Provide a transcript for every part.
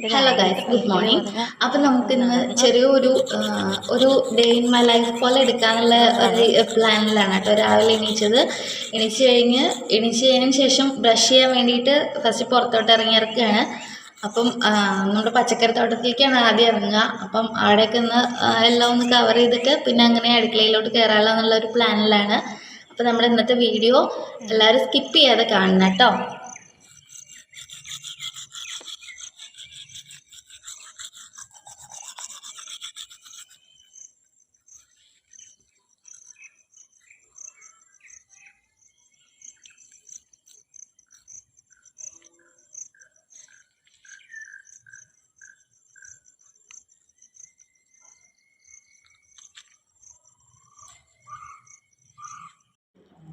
Hello guys, good morning. അപ്പം നമുക്കിന്ന് ഒരു ഡേ ഇൻ മൈ ലൈഫ് പോലെ എടുക്കാന്നുള്ള ഒരു പ്ലാനിലാണ് കേട്ടോ രാവിലെ എണീച്ചതിന് ശേഷം ബ്രഷ് ചെയ്യാൻ വേണ്ടിയിട്ട് ഫസ്റ്റ് പുറത്തോട്ട് ഇറങ്ങിയിറക്കുകയാണ്. അപ്പം നമ്മുടെ പച്ചക്കറി തോട്ടത്തിലേക്കാണ് ആദ്യം ഇറങ്ങുക. അപ്പം അവിടെയൊക്കെ ഒന്ന് എല്ലാം ഒന്ന് കവർ ചെയ്തിട്ട് പിന്നെ അങ്ങനെ അടുക്കളയിലോട്ട് കയറാമല്ലോ എന്നുള്ള ഒരു പ്ലാനിലാണ്. അപ്പം നമ്മുടെ ഇന്നത്തെ വീഡിയോ എല്ലാവരും സ്കിപ്പ് ചെയ്യാതെ കാണണം കേട്ടോ.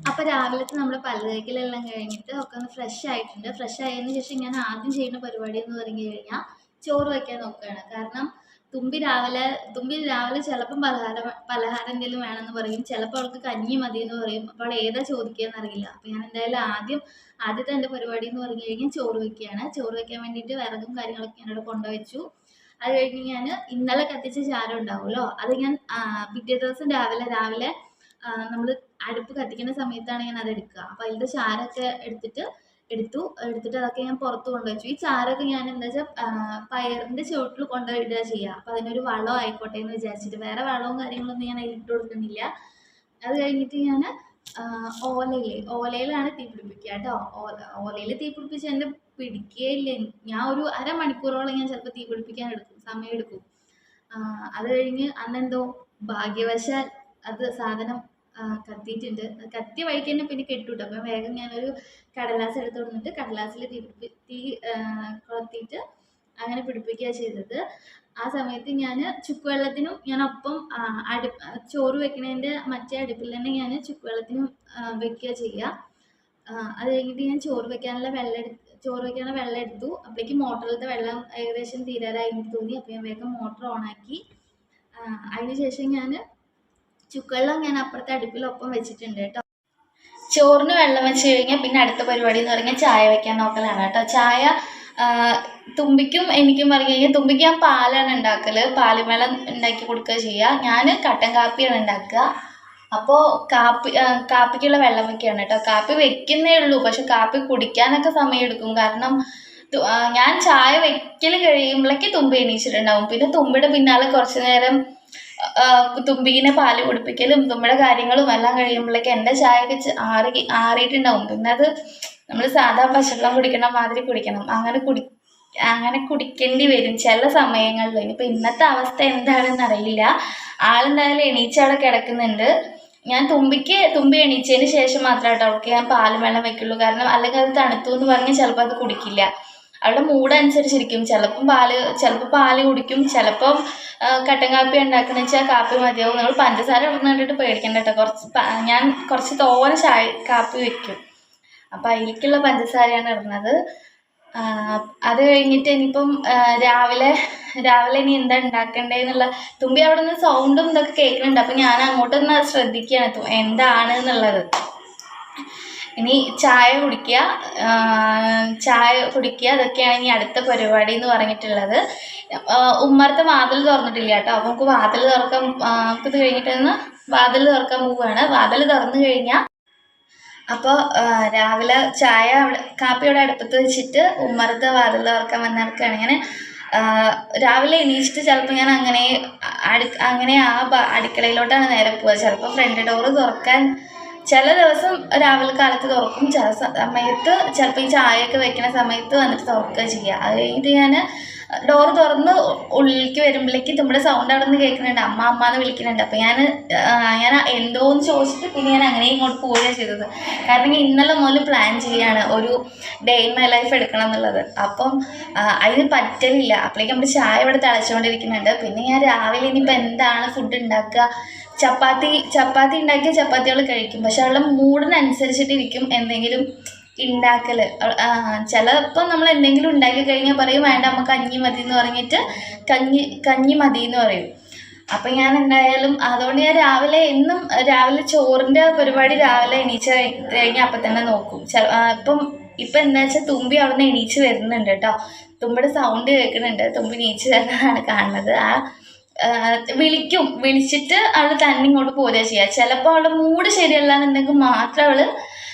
അപ്പോൾ രാവിലത്തെ നമ്മുടെ പല്ല് തേക്കലെല്ലാം കഴിഞ്ഞിട്ട് ഒക്കെ ഒന്ന് ഫ്രഷ് ആയിട്ടുണ്ട്. ഫ്രഷ് ആയതിനു ശേഷം ഞാൻ ആദ്യം ചെയ്യുന്ന പരിപാടി എന്ന് പറഞ്ഞു കഴിഞ്ഞാൽ ചോറ് വയ്ക്കാൻ നോക്കുകയാണ്. കാരണം തുമ്പി രാവിലെ ചിലപ്പം പലഹാരം എന്തെങ്കിലും വേണമെന്ന് പറയും, ചിലപ്പോൾ അവൾക്ക് കഞ്ഞി മതി എന്ന് പറയും. അപ്പോൾ ഏതാ ചോദിക്കുകയെന്ന് അറിയില്ല. അപ്പോൾ ഞാൻ എന്തായാലും ആദ്യത്തെ എൻ്റെ പരിപാടി എന്ന് പറഞ്ഞു കഴിഞ്ഞാൽ ചോറ് വയ്ക്കുകയാണ്. ചോറ് വയ്ക്കാൻ വേണ്ടിയിട്ട് വിറകും കാര്യങ്ങളൊക്കെ ഞാനിവിടെ കൊണ്ടുവച്ചു. അത് കഴിഞ്ഞ് ഞാൻ ഇന്നലെ കത്തിച്ച ചാരം ഉണ്ടാവുമല്ലോ, അത് ഞാൻ പിറ്റേ ദിവസം രാവിലെ നമ്മൾ അടുപ്പ് കത്തിക്കുന്ന സമയത്താണ് ഞാൻ അത് എടുക്കുക. അപ്പോൾ അതിൻ്റെ ചാരമൊക്കെ എടുത്തിട്ട് അതൊക്കെ ഞാൻ പുറത്ത് കൊണ്ടുവച്ചു. ഈ ചാരമൊക്കെ ഞാൻ എന്താ വെച്ചാൽ പയറിൻ്റെ ചുവട്ടിൽ കൊണ്ടുപോയിടുക ചെയ്യുക. അപ്പോൾ അതിനൊരു വളം ആയിക്കോട്ടെ എന്ന് വിചാരിച്ചിട്ട് വേറെ വളവും കാര്യങ്ങളൊന്നും ഞാൻ അതിലിട്ട് കൊടുക്കുന്നില്ല. അത് കഴിഞ്ഞിട്ട് ഞാൻ ഓലയിലാണ് തീ പിടിപ്പിക്കുക കേട്ടോ. ഓലയിൽ തീ പിടിപ്പിച്ച് എൻ്റെ പിടിക്കുകയില്ല. ഞാൻ ഒരു അരമണിക്കൂറോളം ഞാൻ ചിലപ്പോൾ തീ പിടിപ്പിക്കാൻ സമയം എടുക്കും. അത് കഴിഞ്ഞ് അന്നെന്തോ ഭാഗ്യവശാൽ അത് സാധനം കത്തിയിട്ടുണ്ട്. കത്തിയ വഴിക്ക് തന്നെ പിന്നെ കെട്ടുവിട്ടു. അപ്പം വേഗം ഞാനൊരു കടലാസ് എടുത്ത് കൊടുത്തിട്ട് കടലാസിൽ തീ കൊളുത്തിയിട്ട് അങ്ങനെ പിടിപ്പിക്കുക ചെയ്തത്. ആ സമയത്ത് ഞാൻ ചുക്കുവെള്ളത്തിനും ഞാൻ ഒപ്പം ചോറ് വെക്കണതിൻ്റെ മറ്റേ അടുപ്പിൽ തന്നെ ഞാൻ ചുക്കുവെള്ളത്തിനും വെക്കുക ചെയ്യുക. അത് കഴിഞ്ഞിട്ട് ഞാൻ ചോറ് വെക്കാനുള്ള വെള്ളം എടുത്തു. അപ്പോഴേക്ക് മോട്ടറിലത്തെ വെള്ളം ഏകദേശം തീരാറായി എനിക്ക് തോന്നി. അപ്പോൾ ഞാൻ വേഗം മോട്ടർ ഓണാക്കി. അതിനുശേഷം ഞാൻ ചുക്കുവെള്ളം ഞാൻ അപ്പുറത്തെ അടുപ്പിലൊപ്പം വെച്ചിട്ടുണ്ട് കേട്ടോ. ചോറിന് വെള്ളം വെച്ച് കഴിഞ്ഞാൽ പിന്നെ അടുത്ത പരിപാടി എന്ന് പറഞ്ഞാൽ ചായ വെക്കാൻ നോക്കലാണ് കേട്ടോ. ചായ തുമ്പിക്കും എനിക്കും പറഞ്ഞു കഴിഞ്ഞാൽ തുമ്പിക്ക് ഞാൻ പാലാണ് ഉണ്ടാക്കൽ. പാലുമേളം ഉണ്ടാക്കി കൊടുക്കുക ചെയ്യുക. ഞാൻ കട്ടൻ കാപ്പിയാണ് ഉണ്ടാക്കുക. അപ്പോൾ കാപ്പിക്കുള്ള വെള്ളം വെക്കുകയാണ് കേട്ടോ. കാപ്പി വെക്കുന്നേ ഉള്ളൂ, പക്ഷെ കാപ്പി കുടിക്കാനൊക്കെ സമയം എടുക്കും. കാരണം ഞാൻ ചായ വെക്കൽ കഴിയുമ്പോഴേക്ക് തുമ്പി എണീച്ചിട്ടുണ്ടാവും. പിന്നെ തുമ്പിയുടെ പിന്നാലെ കുറച്ച് നേരം തുമ്പിനെ പാല് കുടിപ്പിക്കലും തുമ്പിയുടെ കാര്യങ്ങളും എല്ലാം കഴിയുമ്പോഴേക്ക് എൻ്റെ ചായയൊക്കെ ആറിയിട്ടുണ്ടാവും. പിന്നെ അത് നമ്മൾ സാധാ പച്ചവെള്ളം കുടിക്കണ മാതിരി കുടിക്കണം. അങ്ങനെ കുടിക്കേണ്ടി വരും ചില സമയങ്ങളിൽ. ഇനിയിപ്പോൾ ഇന്നത്തെ അവസ്ഥ എന്താണെന്ന് അറിയില്ല. ആളെന്തായാലും എണീച്ചവിടെ കിടക്കുന്നുണ്ട്. ഞാൻ തുമ്പി എണീച്ചതിന് ശേഷം മാത്രമായിട്ട് അവൾക്ക് ഞാൻ പാലും വെള്ളം വെക്കുള്ളൂ. കാരണം അല്ലെങ്കിൽ അത് തണുത്തു എന്ന് പറഞ്ഞാൽ ചിലപ്പോൾ അത് കുടിക്കില്ല. അവളുടെ മൂഡ് അനുസരിച്ചിരിക്കും. ചിലപ്പോൾ പാല് കുടിക്കും, ചിലപ്പം കട്ടൻ കാപ്പി ഉണ്ടാക്കണമെന്ന് വെച്ചാൽ കാപ്പി മതിയാവും. നമ്മൾ പഞ്ചസാര ഇടുന്ന കണ്ടിട്ട് പേടിക്കണ്ട കേട്ടോ. ഞാൻ കുറച്ച് തോനെ കാപ്പി വെക്കും. അപ്പം അതിലേക്കുള്ള പഞ്ചസാരയാണ് ഇടുന്നത്. അത് കഴിഞ്ഞിട്ട് ഇനിയിപ്പം രാവിലെ ഇനി എന്താ ഉണ്ടാക്കണ്ടേന്നുള്ള തുമ്പി അവിടെ നിന്ന് സൗണ്ടും ഇതൊക്കെ കേൾക്കുന്നുണ്ട്. അപ്പം ഞാൻ അങ്ങോട്ടൊന്ന് ശ്രദ്ധിക്കുകയാണ് എന്താണ് എന്നുള്ളത്. ഇനി ചായ കുടിക്കുക അതൊക്കെയാണ് ഇനി അടുത്ത പരിപാടി എന്ന് പറഞ്ഞിട്ടുള്ളത്. ഉമ്മറത്തെ വാതിൽ തുറന്നിട്ടില്ല കേട്ടോ. അപ്പോൾ നമുക്ക് വാതിൽ ഇത് കഴിഞ്ഞിട്ടൊന്ന് വാതിൽ തുറക്കാൻ പോവുകയാണ്. വാതിൽ തുറന്നു കഴിഞ്ഞാൽ അപ്പോൾ രാവിലെ കാപ്പിയോടെ അടുപ്പത്ത് വെച്ചിട്ട് ഉമ്മറത്തെ വാതിൽ തുറക്കാൻ വന്നിറക്കുകയാണ്. ഞാൻ രാവിലെ എണീച്ചിട്ട് ചിലപ്പോൾ ഞാൻ അങ്ങനെ അടുക്കളയിലോട്ടാണ് നേരെ പോവുക. ചിലപ്പോൾ ഫ്രണ്ട് ഡോറ് തുറക്കാൻ ചില ദിവസം രാവിലെ കാലത്ത് തുറക്കും, ചില സമയത്ത് ചിലപ്പോൾ ഈ ചായയൊക്കെ വെക്കുന്ന സമയത്ത് വന്നിട്ട് തുറക്കുക ചെയ്യുക. അത് കഴിഞ്ഞിട്ട് ഞാൻ ഡോറ് തുറന്ന് ഉള്ളിലേക്ക് വരുമ്പോഴേക്ക് നമ്മുടെ സൗണ്ട് അവിടെ നിന്ന് കേൾക്കുന്നുണ്ട്, അമ്മ എന്ന് വിളിക്കുന്നുണ്ട്. അപ്പം ഞാൻ എന്തോന്ന് ചോദിച്ചിട്ട് പിന്നെ ഞാൻ അങ്ങനെ ഇങ്ങോട്ട് പോവുകയാണ് ചെയ്തത്. കാരണം ഇന്നലെ മുതൽ പ്ലാൻ ചെയ്യുകയാണ് ഒരു ഡേ ഇൻ മൈ ലൈഫ് എടുക്കണം എന്നുള്ളത്. അപ്പം അതിന് പറ്റലില്ല. അപ്പോഴേക്കും നമ്മുടെ ചായ ഇവിടെ തിളച്ചുകൊണ്ടിരിക്കുന്നുണ്ട്. പിന്നെ ഞാൻ രാവിലെ ഇനിയിപ്പോൾ എന്താണ് ഫുഡ് ഉണ്ടാക്കുക. ചപ്പാത്തി ഉണ്ടാക്കിയ ചപ്പാത്തികൾ കഴിക്കും, പക്ഷെ അവളുടെ മൂഡിനനുസരിച്ചിട്ടിരിക്കും എന്തെങ്കിലും ഉണ്ടാക്കൽ. ചിലപ്പോൾ നമ്മൾ എന്തെങ്കിലും ഉണ്ടാക്കി കഴിഞ്ഞാൽ പറയും വേണ്ട അമ്മ കഞ്ഞി മതി എന്ന് പറഞ്ഞിട്ട് കഞ്ഞി മതി എന്ന് പറയും. അപ്പം ഞാൻ എന്തായാലും അതുകൊണ്ട് ഞാൻ രാവിലെ ചോറിൻ്റെ പരിപാടി രാവിലെ എണീച്ച് കഴിഞ്ഞാൽ അപ്പം തന്നെ നോക്കും. ഇപ്പം എന്താ വെച്ചാൽ തുമ്പി അവിടെ നിന്ന് എണീച്ച് വരുന്നുണ്ട് കേട്ടോ. തുമ്പിയുടെ സൗണ്ട് കേൾക്കുന്നുണ്ട്. തുമ്പി നീച്ച് തരുന്നതാണ് കാണുന്നത്. വിളിച്ചിട്ട് അവൾ തന്നെ ഇങ്ങോട്ട് പോരുക ചെയ്യുക. ചിലപ്പോൾ അവളുടെ മൂഡ് ശരിയല്ല എന്നുണ്ടെങ്കിൽ മാത്രം അവൾ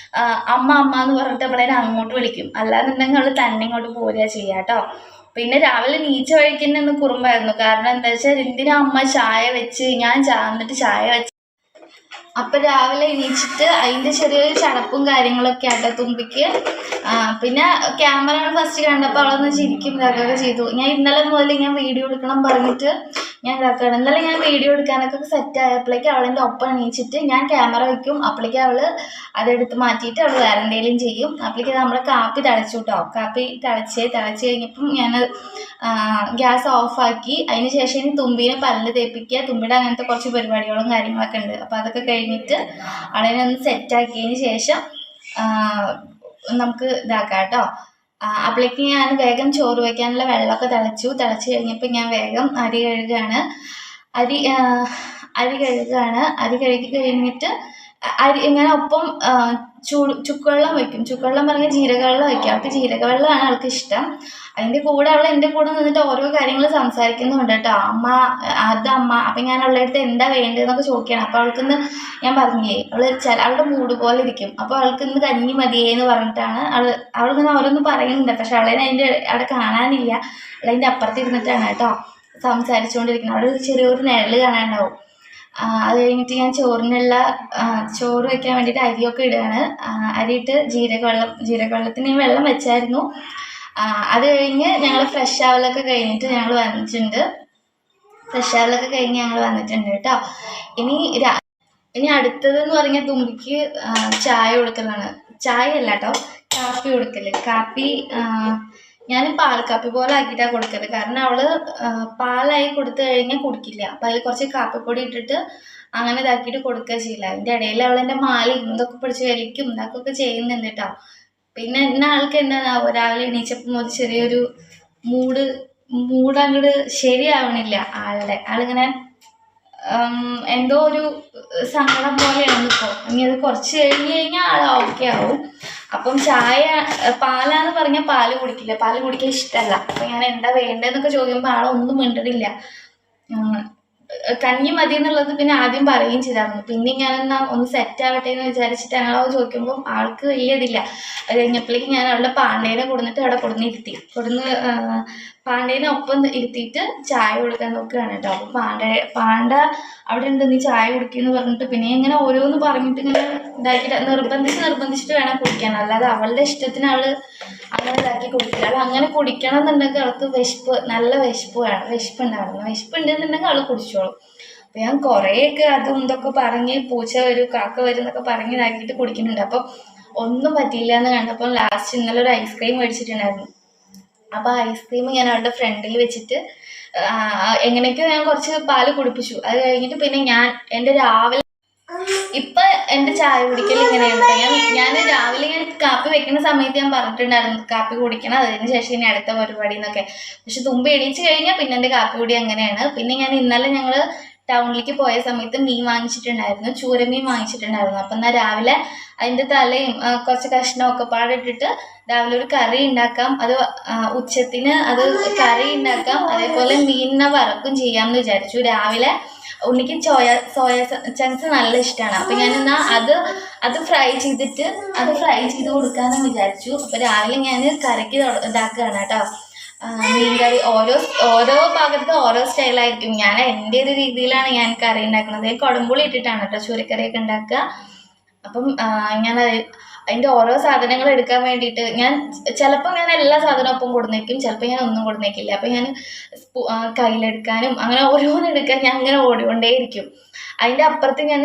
അമ്മ അമ്മ എന്ന് പറഞ്ഞിട്ട് അവളെ അങ്ങോട്ട് വിളിക്കും. അല്ലാന്നുണ്ടെങ്കിൽ അവൾ തന്നെ ഇങ്ങോട്ട് പോരുക ചെയ്യുക കേട്ടോ. പിന്നെ രാവിലെ നീച്ച വഴിക്കുന്ന കുറുമ്പായിരുന്നു. കാരണം എന്താ വെച്ചാൽ എന്തിനാ അമ്മ ചായ വെച്ച്, ഞാൻ എന്നിട്ട് ചായ വെച്ച്. അപ്പം രാവിലെ എണീച്ചിട്ട് അതിൻ്റെ ചെറിയൊരു ചടപ്പും കാര്യങ്ങളൊക്കെ ആട്ടോ തുമ്പിക്ക്. പിന്നെ ക്യാമറ ഫസ്റ്റ് കണ്ടപ്പോൾ അവളൊന്ന് ചിരിക്കും ഇതാക്കുകയൊക്കെ ചെയ്തു. ഞാൻ ഇന്നലെ മുതൽ ഞാൻ വീഡിയോ എടുക്കണം പറഞ്ഞിട്ട് ഞാൻ ഇതാക്കുകയാണ്. ഇന്നലെ ഞാൻ വീഡിയോ എടുക്കാനൊക്കെ സെറ്റ് ആയപ്പോഴേക്കും അവളെൻ്റെ ഒപ്പം എണീച്ചിട്ട് ഞാൻ ക്യാമറ വയ്ക്കും. അപ്പോഴേക്കും അവൾ അതെടുത്ത് മാറ്റിയിട്ട് അവൾ വേറെ എന്തെങ്കിലും ചെയ്യും. അപ്പോഴേക്കും നമ്മുടെ കാപ്പി തിളച്ചു കേട്ടോ. കാപ്പി തിളച്ച് കഴിഞ്ഞപ്പം ഞാൻ ഗ്യാസ് ഓഫാക്കി. അതിന് ശേഷം ഇനി തുമ്പീനെ പല്ല് തേപ്പിക്കുക. തുമ്പിയുടെ അങ്ങനത്തെ കുറച്ച് പരിപാടികളും കാര്യങ്ങളൊക്കെ ഉണ്ട്. അപ്പോൾ അതൊക്കെ കഴിഞ്ഞിട്ട് അവളെ ഒന്ന് സെറ്റാക്കിയതിന് ശേഷം നമുക്ക് ഇതാക്കാം കേട്ടോ. അപ്പോഴേക്ക് ഞാൻ വേഗം ചോറ് വയ്ക്കാനുള്ള വെള്ളമൊക്കെ തിളച്ച് കഴിഞ്ഞപ്പോൾ ഞാൻ വേഗം അരി കഴുകുകയാണ്. അരി കഴുകി കഴിഞ്ഞിട്ട് ഇങ്ങനെ ഒപ്പം ചുക്കുവെള്ളം വയ്ക്കും. ചുക്കുവെള്ളം പറഞ്ഞാൽ ജീരകവെള്ളം വയ്ക്കും. അവൾക്ക് ജീരകവെള്ളമാണ് അവൾക്ക് ഇഷ്ടം. അതിൻ്റെ കൂടെ അവൾ എൻ്റെ കൂടെ നിന്നിട്ട് ഓരോ കാര്യങ്ങൾ സംസാരിക്കുന്നുണ്ട് കേട്ടോ. അമ്മ അതമ്മ. അപ്പം ഞാൻ അവളുടെ അടുത്ത് എന്താ വേണ്ടതെന്നൊക്കെ ചോദിക്കുകയാണ്. അപ്പോൾ അവൾക്കിന്ന് ഞാൻ പറഞ്ഞില്ലേ അവളുടെ മൂഡ് പോലെ ഇരിക്കും. അപ്പോൾ അവൾക്കിന്ന് കഞ്ഞി മതിയേന്ന് പറഞ്ഞിട്ടാണ് അവളിങ്ങനെ ഓരോന്ന് പറയുന്നുണ്ട്. പക്ഷെ അവളെ അവിടെ കാണാനില്ല. അവളതിൻ്റെ അപ്പുറത്ത് ഇരുന്നിട്ടാണ് കേട്ടോ സംസാരിച്ചുകൊണ്ടിരിക്കുന്നത്. അവിടെ ചെറിയൊരു നിഴൽ കാണാനുണ്ടാവും. അത് കഴിഞ്ഞിട്ട് ഞാൻ ചോറ് വയ്ക്കാൻ വേണ്ടിയിട്ട് അരിയൊക്കെ ഇടുകയാണ്. അരിയിട്ട് ജീരകവെള്ളത്തിന് വെള്ളം വെച്ചായിരുന്നു. അത് കഴിഞ്ഞ് ഞങ്ങൾ ഫ്രഷ് ആവലൊക്കെ കഴിഞ്ഞിട്ട് ഞങ്ങൾ വന്നിട്ടുണ്ട് കേട്ടോ. ഇനി അടുത്തതെന്ന് പറഞ്ഞാൽ തുമ്പിക്ക് ചായ കൊടുക്കലാണ്. ചായ അല്ല കേട്ടോ, കാപ്പി കൊടുക്കൽ. കാപ്പി ഞാൻ പാൽക്കാപ്പി പോലെ ആക്കിയിട്ടാണ് കൊടുക്കൽ. കാരണം അവൾ പാലായി കൊടുത്തു കഴിഞ്ഞാൽ കുടിക്കില്ല. അപ്പം അതിൽ കുറച്ച് കാപ്പിപ്പൊടി ഇട്ടിട്ട് അങ്ങനെ ഇതാക്കിയിട്ട് കൊടുക്കുക ചെയ്യില്ല. അതിൻ്റെ ഇടയിൽ അവളെൻ്റെ മാലയും ഇതൊക്കെ പിടിച്ച് വലിക്കും ഇതാക്കൊക്കെ ചെയ്യുന്നുണ്ട് കേട്ടോ. പിന്നെ ആൾക്ക് എന്താണാവോ രാവിലെ എണീച്ചപ്പം ഒരു ചെറിയൊരു മൂഡ് അങ്ങോട്ട് ശരിയാവണില്ല. ആളിങ്ങനെ എന്തോ ഒരു സങ്കടം പോലെയാണ് ഇപ്പോൾ. ഇനി അത് കുറച്ച് കഴിഞ്ഞാൽ ആൾ ഓക്കെ ആവും. അപ്പം പാലാന്ന് പറഞ്ഞാൽ പാല് കുടിക്കാൻ ഇഷ്ടമല്ല. അപ്പം ഞാൻ എന്താ വേണ്ടതെന്നൊക്കെ ചോദിക്കുമ്പോൾ ആളൊന്നും മിണ്ടണില്ല. കഞ്ഞി മതി എന്നുള്ളത് പിന്നെ ആദ്യം പറയുകയും ചെയ്തായിരുന്നു. പിന്നെ ഞാനെന്നാ ഒന്ന് സെറ്റ് ആവട്ടെ എന്ന് വിചാരിച്ചിട്ട് ഞങ്ങളത് ചോദിക്കുമ്പോൾ ആൾക്ക് വലിയ ഇതില്ല. അത് കഴിഞ്ഞപ്പോഴേക്കും ഞാൻ അവളുടെ പാണ്ഡേനെ അവിടെ പാണ്ഡേനെ ഒപ്പം ഇരുത്തിയിട്ട് ചായ കൊടുക്കാൻ നോക്കുകയാണ് കേട്ടോ. അപ്പോൾ പാണ്ഡ അവിടെ ഉണ്ട്, നീ ചായ കുടിക്കുമെന്ന് പറഞ്ഞിട്ട് പിന്നെ ഇങ്ങനെ ഓരോന്ന് പറഞ്ഞിട്ട് ഇങ്ങനെ ഇതാക്കിയിട്ട് നിർബന്ധിച്ചിട്ട് വേണം കുടിക്കാൻ. അല്ലാതെ അവളുടെ ഇഷ്ടത്തിന് അവൾ അങ്ങനെ ഇതാക്കി കുടിക്കില്ല. അവൾ അങ്ങനെ കുടിക്കണം എന്നുണ്ടെങ്കിൽ അവൾക്ക് നല്ല വിശപ്പുണ്ടെന്നുണ്ടെങ്കിൽ അവൾ കുടിച്ചോളും. അപ്പം ഞാൻ കുറേയൊക്കെ അതും ഇതൊക്കെ പറഞ്ഞ് പൂച്ച വരും കാക്ക വരും എന്നൊക്കെ പറഞ്ഞ് ഇതാക്കിയിട്ട് കുടിക്കുന്നുണ്ട്. അപ്പം ഒന്നും പറ്റിയില്ല എന്ന് കണ്ടപ്പോൾ ലാസ്റ്റ് ഇന്നലെ ഒരു ഐസ്ക്രീം മേടിച്ചിട്ടുണ്ടായിരുന്നു. അപ്പോൾ ഐസ്ക്രീം ഞാൻ അവളുടെ ഫ്രണ്ടിൽ വെച്ചിട്ട് എങ്ങനെയൊക്കെയോ ഞാൻ കുറച്ച് പാല് കുടിപ്പിച്ചു. അത് കഴിഞ്ഞിട്ട് പിന്നെ എൻ്റെ ചായ കുടിക്കൽ ഇങ്ങനെയാണ്. ഞാൻ രാവിലെ കാപ്പി വെക്കുന്ന സമയത്ത് ഞാൻ പറഞ്ഞിട്ടുണ്ടായിരുന്നു കാപ്പി കുടിക്കണം, അതിന് ശേഷം ഇനി അടുത്ത പരിപാടി എന്നൊക്കെ. പക്ഷെ തുമ്പി എണീച്ച് കഴിഞ്ഞാൽ പിന്നെ എൻ്റെ കാപ്പി കുടി അങ്ങനെയാണ്. പിന്നെ ഇന്നലെ ഞങ്ങൾ ടൗണിലേക്ക് പോയ സമയത്ത് മീൻ വാങ്ങിച്ചിട്ടുണ്ടായിരുന്നു, ചൂരമീൻ വാങ്ങിച്ചിട്ടുണ്ടായിരുന്നു. അപ്പം എന്നാൽ രാവിലെ അതിൻ്റെ തലയും കുറച്ച് കഷ്ണമൊക്കെ പാടിട്ടിട്ട് രാവിലെ ഒരു കറി ഉണ്ടാക്കാം. അത് ഉച്ചത്തിന് അത് കറി ഉണ്ടാക്കാം. അതേപോലെ മീനിനെ വറക്കും ചെയ്യാമെന്ന് വിചാരിച്ചു. രാവിലെ ഉണ്ണിക്ക് സോയ ചങ്ക്സ് നല്ല ഇഷ്ടമാണ്. അപ്പം ഞാനെന്നാൽ അത് ഫ്രൈ ചെയ്ത് കൊടുക്കാമെന്ന് വിചാരിച്ചു. അപ്പം രാവിലെ ഞാൻ കറിക്ക് ഇതാക്കുകയാണ് കേട്ടോ. മീൻ കറി ഓരോ ഭാഗത്ത് ഓരോ സ്റ്റൈലായിരിക്കും. ഞാൻ എൻ്റെ ഒരു രീതിയിലാണ് ഞാൻ കറി ഉണ്ടാക്കുന്നത്. കുടംപുളി ഇട്ടിട്ടാണ് കേട്ടോ ചൂരക്കറിയൊക്കെ ഉണ്ടാക്കുക. അപ്പം ഞാൻ അതിൻ്റെ ഓരോ സാധനങ്ങൾ എടുക്കാൻ വേണ്ടിയിട്ട് ചിലപ്പോൾ ഞാൻ എല്ലാ സാധനവും ഒപ്പം കൊടുന്നേക്കും, ചിലപ്പോൾ ഞാൻ ഒന്നും കൊടുന്നേക്കില്ല. അപ്പം ഞാൻ കയ്യിലെടുക്കാനും അങ്ങനെ ഓരോന്നെടുക്കാൻ ഞാൻ അങ്ങനെ ഓടിക്കൊണ്ടേയിരിക്കും. അതിൻ്റെ അപ്പുറത്ത് ഞാൻ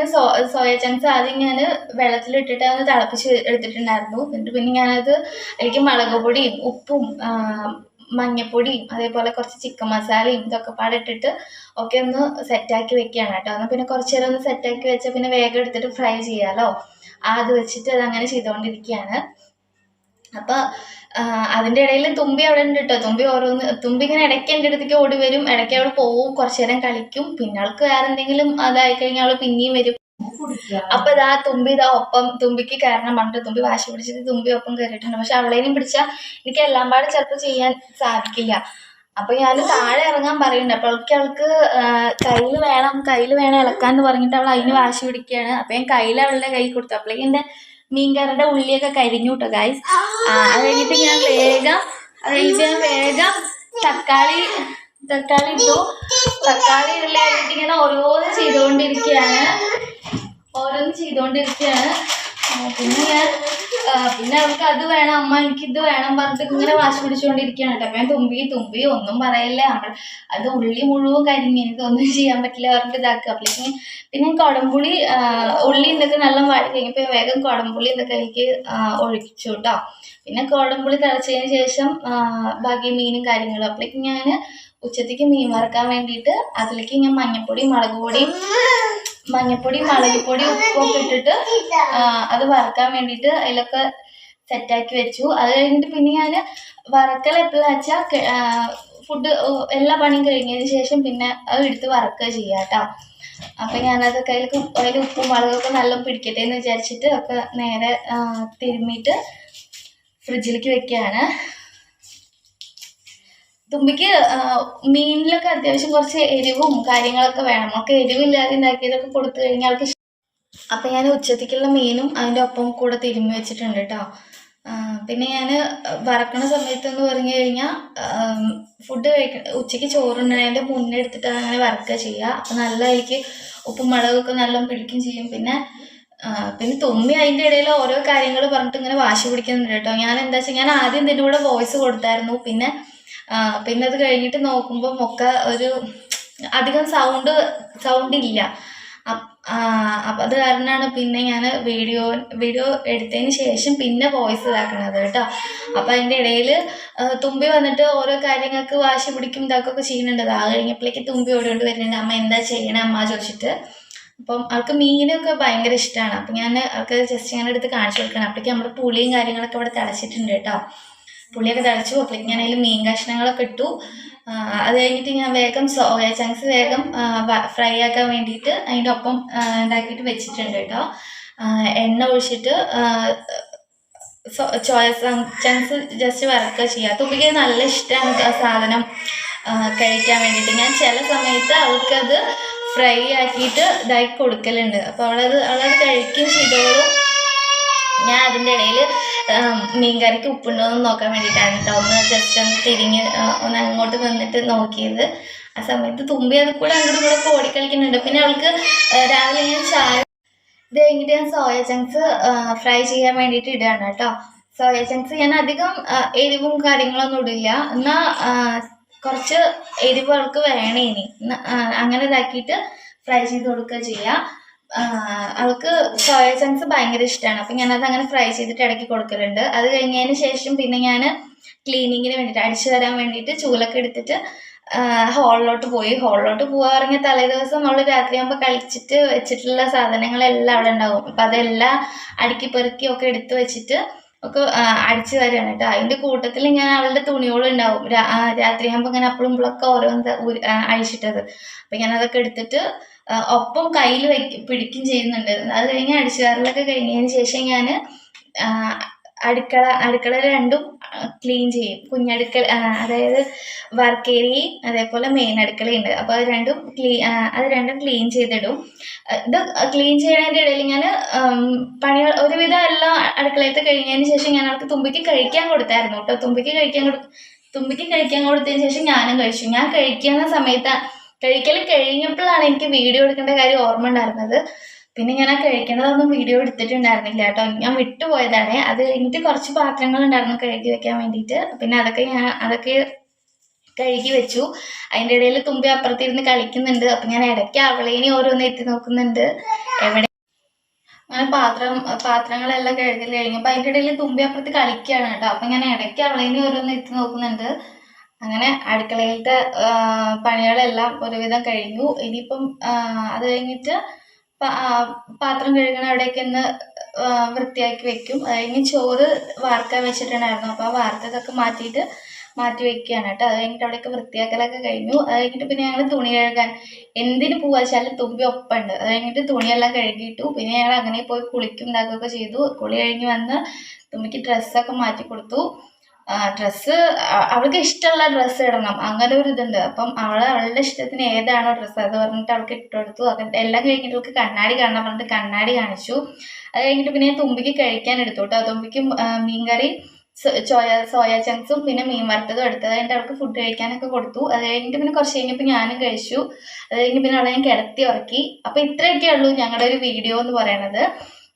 സോയ ചങ്ക്സ് ആദ്യം ഞാൻ വെള്ളത്തിലിട്ടിട്ട് ഒന്ന് തിളപ്പിച്ച് എടുത്തിട്ടുണ്ടായിരുന്നു. എന്നിട്ട് പിന്നെ ഞാനത് എനിക്ക് മുളക് പൊടിയും ഉപ്പും മഞ്ഞപ്പൊടിയും അതേപോലെ കുറച്ച് ചിക്കൻ മസാലയും ഇതൊക്കെ പാടിട്ടിട്ട് ഒക്കെ ഒന്ന് സെറ്റാക്കി വെക്കുകയാണ് കേട്ടോ. എന്നാൽ പിന്നെ കുറച്ച് നേരം ഒന്ന് സെറ്റാക്കി വെച്ചാൽ പിന്നെ വേഗം എടുത്തിട്ട് ഫ്രൈ ചെയ്യാമല്ലോ. അത് വെച്ചിട്ട് അതങ്ങനെ ചെയ്തുകൊണ്ടിരിക്കുകയാണ്. അപ്പോൾ അതിൻ്റെ ഇടയിൽ തുമ്പി അവിടെ ഉണ്ട് കേട്ടോ. തുമ്പി ഇങ്ങനെ ഇടയ്ക്ക് എൻ്റെ അടുത്തേക്ക് ഓടി വരും, ഇടയ്ക്ക് അവൾ പോവും, കുറച്ച് നേരം കളിക്കും. പിന്നെ അവൾക്ക് വേറെ എന്തെങ്കിലും അതായി കഴിഞ്ഞാൽ അവൾ പിന്നെയും വരും. അപ്പൊ ഇതാ തുമ്പി ഇതാ ഒപ്പം തുമ്പിക്ക് കാരണം പറഞ്ഞിട്ട് തുമ്പി വാശി പിടിച്ചിട്ട് തുമ്പി ഒപ്പം കയറിയിട്ടുണ്ട്. പക്ഷെ അവളേനും പിടിച്ചാൽ എനിക്ക് എല്ലാം പാടെ ചിലപ്പോൾ ചെയ്യാൻ സാധിക്കില്ല. അപ്പൊ ഞാൻ താഴെ ഇറങ്ങാൻ പറയുന്നുണ്ട്. അപ്പൊ അവൾക്ക് കയ്യിൽ വേണം ഇളക്കാന്ന് പറഞ്ഞിട്ട് അവൾ അതിന് വാശി പിടിക്കുകയാണ്. അപ്പൊ ഞാൻ കയ്യിൽ അവളുടെ കൈ കൊടുത്തു. അപ്പോഴേക്കും എൻ്റെ മീൻകറിയുടെ ഉള്ളിയൊക്കെ കരിഞ്ഞു കേട്ടോ ഗൈസ്. അത് കഴിഞ്ഞിട്ട് ഞാൻ വേഗം തക്കാളി ഇട്ടു. തക്കാളി ഇടലായിട്ട് ഇങ്ങനെ ഓരോന്ന് ചെയ്തുകൊണ്ടിരിക്കുകയാണ്. പിന്നെ അവൾക്ക് അത് വേണം അമ്മ എനിക്ക് ഇത് വേണം പറഞ്ഞിട്ട് ഇങ്ങനെ വാശി പിടിച്ചുകൊണ്ടിരിക്കുകയാണ് കേട്ടോ. അപ്പം ഞാൻ തുമ്പി ഒന്നും പറയല്ലേ, അത് ഉള്ളി മുഴുവൻ കരിഞ്ഞ് എനിക്കൊന്നും ചെയ്യാൻ പറ്റില്ല പറഞ്ഞിട്ട് ഇതാക്കുക. അപ്പോഴേക്കും പിന്നെ കുടംപുളി ഉള്ളി ഇതൊക്കെ നല്ല വാടി കഴിഞ്ഞപ്പോൾ വേഗം കുടംപുളി ഇതൊക്കെ എനിക്ക് ഒഴിച്ചു കേട്ടോ. പിന്നെ കുടംപുളി തിളച്ചതിന് ശേഷം ബാക്കി മീനും കാര്യങ്ങളും. അപ്പോഴേക്കും ഞാൻ ഉച്ചത്തേക്ക് മീൻ വറുക്കാൻ വേണ്ടിയിട്ട് അതിലേക്ക് ഞാൻ മഞ്ഞൾപ്പൊടി മുളക് പൊടി ഉപ്പൊക്കെ ഇട്ടിട്ട് അത് വറുക്കാൻ വേണ്ടിയിട്ട് അതിലൊക്കെ സെറ്റാക്കി വെച്ചു. അത് കഴിഞ്ഞിട്ട് പിന്നെ ഞാൻ വറക്കൽ എപ്പോഴാണെന്ന് വെച്ചാൽ ഫുഡ് എല്ലാ പണിയും കഴിഞ്ഞതിന് ശേഷം പിന്നെ അത് എടുത്ത് വറക്കുക ചെയ്യാം കേട്ടോ. അപ്പം ഞാനതൊക്കെ അതിൽ ഉപ്പും മുളകൊക്കെ നല്ല പിടിക്കട്ടെ എന്ന് വിചാരിച്ചിട്ട് ഒക്കെ നേരെ തിരുമ്മിയിട്ട് ഫ്രിഡ്ജിലേക്ക് വെക്കുകയാണ്. തുമ്പിക്ക് മീനിലൊക്കെ അത്യാവശ്യം കുറച്ച് എരിവും കാര്യങ്ങളൊക്കെ വേണം. ഒക്കെ എരിവില്ലാതെ ഉണ്ടാക്കിയതൊക്കെ കൊടുത്തു കഴിഞ്ഞാൽ അവൾക്ക് അപ്പം ഞാൻ ഉച്ചത്തേക്കുള്ള മീനും അതിൻ്റെ ഒപ്പം കൂടെ തിരുമ്മി വെച്ചിട്ടുണ്ട് കേട്ടോ. പിന്നെ ഞാൻ വറക്കണ സമയത്തെന്ന് പറഞ്ഞു കഴിഞ്ഞാൽ ഫുഡ് ഉച്ചയ്ക്ക് ചോറുണ്ടതിൻ്റെ മുന്നേ എടുത്തിട്ട് അങ്ങനെ വറക്കുക ചെയ്യുക. അപ്പം നല്ല എനിക്ക് ഉപ്പും മുളകൊക്കെ നല്ല പിടിക്കുകയും ചെയ്യും. പിന്നെ തുമ്മി അതിൻ്റെ ഇടയിൽ ഓരോ കാര്യങ്ങൾ പറഞ്ഞിട്ട് ഇങ്ങനെ വാശി പിടിക്കുന്നുണ്ട് കേട്ടോ. ഞാൻ എന്താ വെച്ചാൽ ഞാൻ ആദ്യം ഇതിൻ്റെ കൂടെ വോയിസ് കൊടുത്തായിരുന്നു. പിന്നെ അത് കഴിഞ്ഞിട്ട് നോക്കുമ്പോൾ ഒക്കെ ഒരു അധികം സൗണ്ട് ഇല്ല. അപ്പം അത് കാരണമാണ് പിന്നെ ഞാൻ വീഡിയോ എടുത്തതിന് ശേഷം പിന്നെ വോയിസ് ഇതാക്കണത് കേട്ടോ. അപ്പം അതിൻ്റെ ഇടയിൽ തുമ്പി വന്നിട്ട് ഓരോ കാര്യങ്ങൾക്ക് വാശി പിടിക്കും ഇതാക്കൊക്കെ ചെയ്യുന്നുണ്ട്. അത് കഴിഞ്ഞപ്പോഴേക്ക് തുമ്പി ഓടിക്കൊണ്ട് വരുന്നുണ്ട്. അമ്മ എന്താ ചെയ്യണേ അമ്മ ചോദിച്ചിട്ട്. അപ്പം അവൾക്ക് മീനൊക്കെ ഭയങ്കര ഇഷ്ടമാണ്. അപ്പം ഞാൻ അവൾക്ക് ജസ്റ്റ് ഞാൻ എടുത്ത് കാണിച്ചു കൊടുക്കണം. അപ്പോഴേക്കും നമ്മുടെ പുളിയും കാര്യങ്ങളൊക്കെ ഇവിടെ തിളച്ചിട്ടുണ്ട് കേട്ടോ. പുളിയൊക്കെ തിളച്ചു. അപ്പോഴേക്കും ഞാൻ അതിൽ മീൻ കഷ്ണങ്ങളൊക്കെ ഇട്ടു. അത് കഴിഞ്ഞിട്ട് ഞാൻ വേഗം സോയ ചങ്ക്സ് വേഗം ഫ്രൈ ആക്കാൻ വേണ്ടിയിട്ട് അതിൻ്റെ ഒപ്പം ഉണ്ടാക്കിയിട്ട് വെച്ചിട്ടുണ്ട് കേട്ടോ. എണ്ണ ഒഴിച്ചിട്ട് സോയ ചങ്ക്സ് ജസ്റ്റ് വറക്കുക ചെയ്യുക. തുമ്പിക്ക് നല്ല ഇഷ്ടമാണ് ആ സാധനം കഴിക്കാൻ വേണ്ടിയിട്ട്. ഞാൻ ചില സമയത്ത് അവൾക്കത് ഫ്രൈ ആക്കിയിട്ട് ഇതാക്കി കൊടുക്കലുണ്ട്. അപ്പോൾ അവളത് കഴിക്കുകയും ചെയ്തോളും. ഞാൻ അതിൻ്റെ ഇടയിൽ മീൻകറിക്ക് ഉപ്പുണ്ടോ എന്ന് നോക്കാൻ വേണ്ടിയിട്ടാണ് കേട്ടോ ഒന്ന് ജസ്റ്റ് ഒന്ന് അങ്ങോട്ട് നിന്നിട്ട് നോക്കിയത്. ആ സമയത്ത് തുമ്പി അത് കൂടെ അങ്ങോട്ടും കൂടെ ഓടിക്കളിക്കുന്നുണ്ട്. പിന്നെ അവൾക്ക് രാവിലെ ഞാൻ ചായ ഇത് കഴിഞ്ഞിട്ട് ഞാൻ സോയ ചങ്ക്സ് ഫ്രൈ ചെയ്യാൻ വേണ്ടിയിട്ട് ഇടുകയാണ് കേട്ടോ. സോയ ചങ്ക്സ് ഞാൻ അധികം എരിവും കാര്യങ്ങളൊന്നും ഇടില്ല. എന്നാൽ കുറച്ച് എരിവ് അവൾക്ക് വേണേ ഇനി അങ്ങനെ ഇതാക്കിയിട്ട് ഫ്രൈ ചെയ്ത് കൊടുക്കുക ചെയ്യുക. അവൾക്ക് സോയ ചങ്ക്സ് ഭയങ്കര ഇഷ്ടമാണ്. അപ്പം ഞാനത് അങ്ങനെ ഫ്രൈ ചെയ്തിട്ട് ഇടയ്ക്ക് കൊടുക്കലുണ്ട്. അത് കഴിഞ്ഞതിന് ശേഷം പിന്നെ ഞാൻ ക്ലീനിങ്ങിന് വേണ്ടിയിട്ട് അടിച്ചു തരാൻ വേണ്ടിയിട്ട് ചൂലൊക്കെ എടുത്തിട്ട് ഹോളിലോട്ട് പോകാൻ പറഞ്ഞ തലേ ദിവസം അവൾ രാത്രിയാകുമ്പോൾ കളിച്ചിട്ട് വെച്ചിട്ടുള്ള സാധനങ്ങളെല്ലാം അവിടെ ഉണ്ടാവും. അപ്പം അതെല്ലാം അടുക്കി പെറുക്കി ഒക്കെ എടുത്ത് വെച്ചിട്ട് ഒക്കെ അടിച്ചു തരാണ് കേട്ടോ. അതിൻ്റെ കൂട്ടത്തിൽ ഞാൻ അവളുടെ തുണികളുണ്ടാവും രാത്രിയാകുമ്പോൾ ഇങ്ങനെ അപ്പോഴും ഇപ്പോഴൊക്കെ ഓരോന്ന് അഴിച്ചിട്ടത്. അപ്പം ഞാനതൊക്കെ എടുത്തിട്ട് ഒപ്പം കയ്യിൽ പിടിക്കും ചെയ്യുന്നുണ്ട്. അത് കഴിഞ്ഞ് അടിച്ചുകാരലൊക്കെ കഴിഞ്ഞതിന് ശേഷം ഞാൻ അടുക്കള രണ്ടും ക്ലീൻ ചെയ്യും. കുഞ്ഞടുക്കള അതായത് വർക്ക് ഏരിയയും അതേപോലെ മെയിൻ അടുക്കളയുണ്ട്. അപ്പോൾ അത് രണ്ടും ക്ലീൻ ചെയ്തിടും. ഇത് ക്ലീൻ ചെയ്യുന്നതിൻ്റെ ഇടയിൽ ഞാൻ പണികൾ ഒരുവിധം എല്ലാം അടുക്കളയത്ത് കഴിഞ്ഞതിന് ശേഷം ഞാൻ അവൾക്ക് തുമ്പിക്ക് കഴിക്കാൻ കൊടുത്തായിരുന്നു കേട്ടോ. തുമ്പിക്ക് കഴിക്കാൻ കൊടുത്തതിന് ശേഷം ഞാനും കഴിച്ചു. ഞാൻ കഴിക്കുന്ന സമയത്ത് കഴിക്കൽ കഴിഞ്ഞപ്പോഴാണ് എനിക്ക് വീഡിയോ എടുക്കേണ്ട കാര്യം ഓർമ്മ ഉണ്ടായിരുന്നത്. പിന്നെ ഞാൻ ആ കഴിക്കേണ്ടതൊന്നും വീഡിയോ എടുത്തിട്ടുണ്ടായിരുന്നില്ല കേട്ടോ. ഞാൻ വിട്ടുപോയതാണ്. അത് കഴിഞ്ഞിട്ട് കുറച്ച് പാത്രങ്ങളുണ്ടായിരുന്നു കഴുകി വെക്കാൻ വേണ്ടിയിട്ട്. പിന്നെ അതൊക്കെ കഴുകി വെച്ചു. അതിൻ്റെ ഇടയിൽ തുമ്പി അപ്പുറത്തിരുന്ന് കളിക്കുന്നുണ്ട്. അപ്പം ഞാൻ ഇടയ്ക്ക് അവളേനെ ഓരോന്ന് എത്തി നോക്കുന്നുണ്ട് എവിടെ. അങ്ങനെ പാത്രങ്ങളെല്ലാം കഴുകൽ കഴിഞ്ഞപ്പോൾ അതിൻ്റെ ഇടയിൽ തുമ്പി അപ്പുറത്ത് കളിക്കുകയാണ് കേട്ടോ. അപ്പം ഞാൻ ഇടയ്ക്ക് അവളേനെ ഓരോന്ന് എത്തി നോക്കുന്നുണ്ട്. അങ്ങനെ അടുക്കളയിലത്തെ പണികളെല്ലാം ഒരുവിധം കഴിഞ്ഞു. ഇനിയിപ്പം അത് കഴിഞ്ഞിട്ട് പാത്രം കഴുകണ അവിടെയൊക്കെ ഒന്ന് വൃത്തിയാക്കി വെക്കും. അത് കഴിഞ്ഞ് ചോറ് വാർക്കാൻ വെച്ചിട്ടുണ്ടായിരുന്നു. അപ്പോൾ ആ വാർത്തതൊക്കെ മാറ്റിയിട്ട് മാറ്റി വെക്കുകയാണ് കേട്ടോ. അത് കഴിഞ്ഞിട്ട് അവിടെയൊക്കെ വൃത്തിയാക്കലൊക്കെ കഴിഞ്ഞു. അത് കഴിഞ്ഞിട്ട് പിന്നെ ഞങ്ങൾ തുണി കഴുകാൻ എന്തിന് പോവാച്ചാലും തുമ്പി ഒപ്പമുണ്ട്. അത് കഴിഞ്ഞിട്ട് തുണിയെല്ലാം കഴുകിയിട്ടു. പിന്നെ ഞങ്ങൾ അങ്ങനെ പോയി കുളിക്കും ഇതാക്കുകയൊക്കെ ചെയ്തു. കുളി കഴിഞ്ഞ് വന്ന് തുമ്പിക്ക് ഡ്രസ്സൊക്കെ മാറ്റി കൊടുത്തു. ഡ്രസ്സ് അവൾക്ക് ഇഷ്ടമുള്ള ഡ്രസ്സ് ഇടണം, അങ്ങനെ ഒരു ഇതുണ്ട്. അപ്പം അവളുടെ ഇഷ്ടത്തിന് ഏതാണോ ഡ്രസ്സ് അത് പറഞ്ഞിട്ട് അവൾക്ക് ഇട്ട് കൊടുത്തു. എല്ലാം കഴിഞ്ഞിട്ട് അവൾക്ക് കണ്ണാടി കാണാൻ പറഞ്ഞിട്ട് കണ്ണാടി കാണിച്ചു. അത് കഴിഞ്ഞിട്ട് പിന്നെ തുമ്പിക്ക് കഴിക്കാൻ എടുത്തു കേട്ടോ. തുമ്പിക്ക് മീൻകറി, സോയ ചങ്ക്സും പിന്നെ മീൻ വറുത്തതും എടുത്തത് കഴിഞ്ഞിട്ട് അവൾക്ക് ഫുഡ് കഴിക്കാനൊക്കെ കൊടുത്തു. അത് കഴിഞ്ഞിട്ട് പിന്നെ കുറച്ച് കഴിഞ്ഞപ്പോൾ ഞാനും കഴിച്ചു. അത് കഴിഞ്ഞ് പിന്നെ അവളെ ഞാൻ കിടത്തി ഉറക്കി. അപ്പോൾ ഇത്രയൊക്കെ ഉള്ളൂ ഞങ്ങളുടെ ഒരു വീഡിയോ എന്ന് പറയണത്.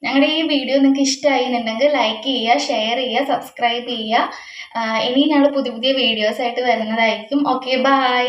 ഞങ്ങളുടെ ഈ വീഡിയോ നിങ്ങൾക്ക് ഇഷ്ടമായി എന്നുണ്ടെങ്കിൽ ലൈക്ക് ചെയ്യുക, ഷെയർ ചെയ്യുക, സബ്സ്ക്രൈബ് ചെയ്യുക. ഇനി ഞങ്ങൾ പുതിയ പുതിയ വീഡിയോസ് ആയിട്ട് വരുന്നതായിരിക്കും. Okay, by.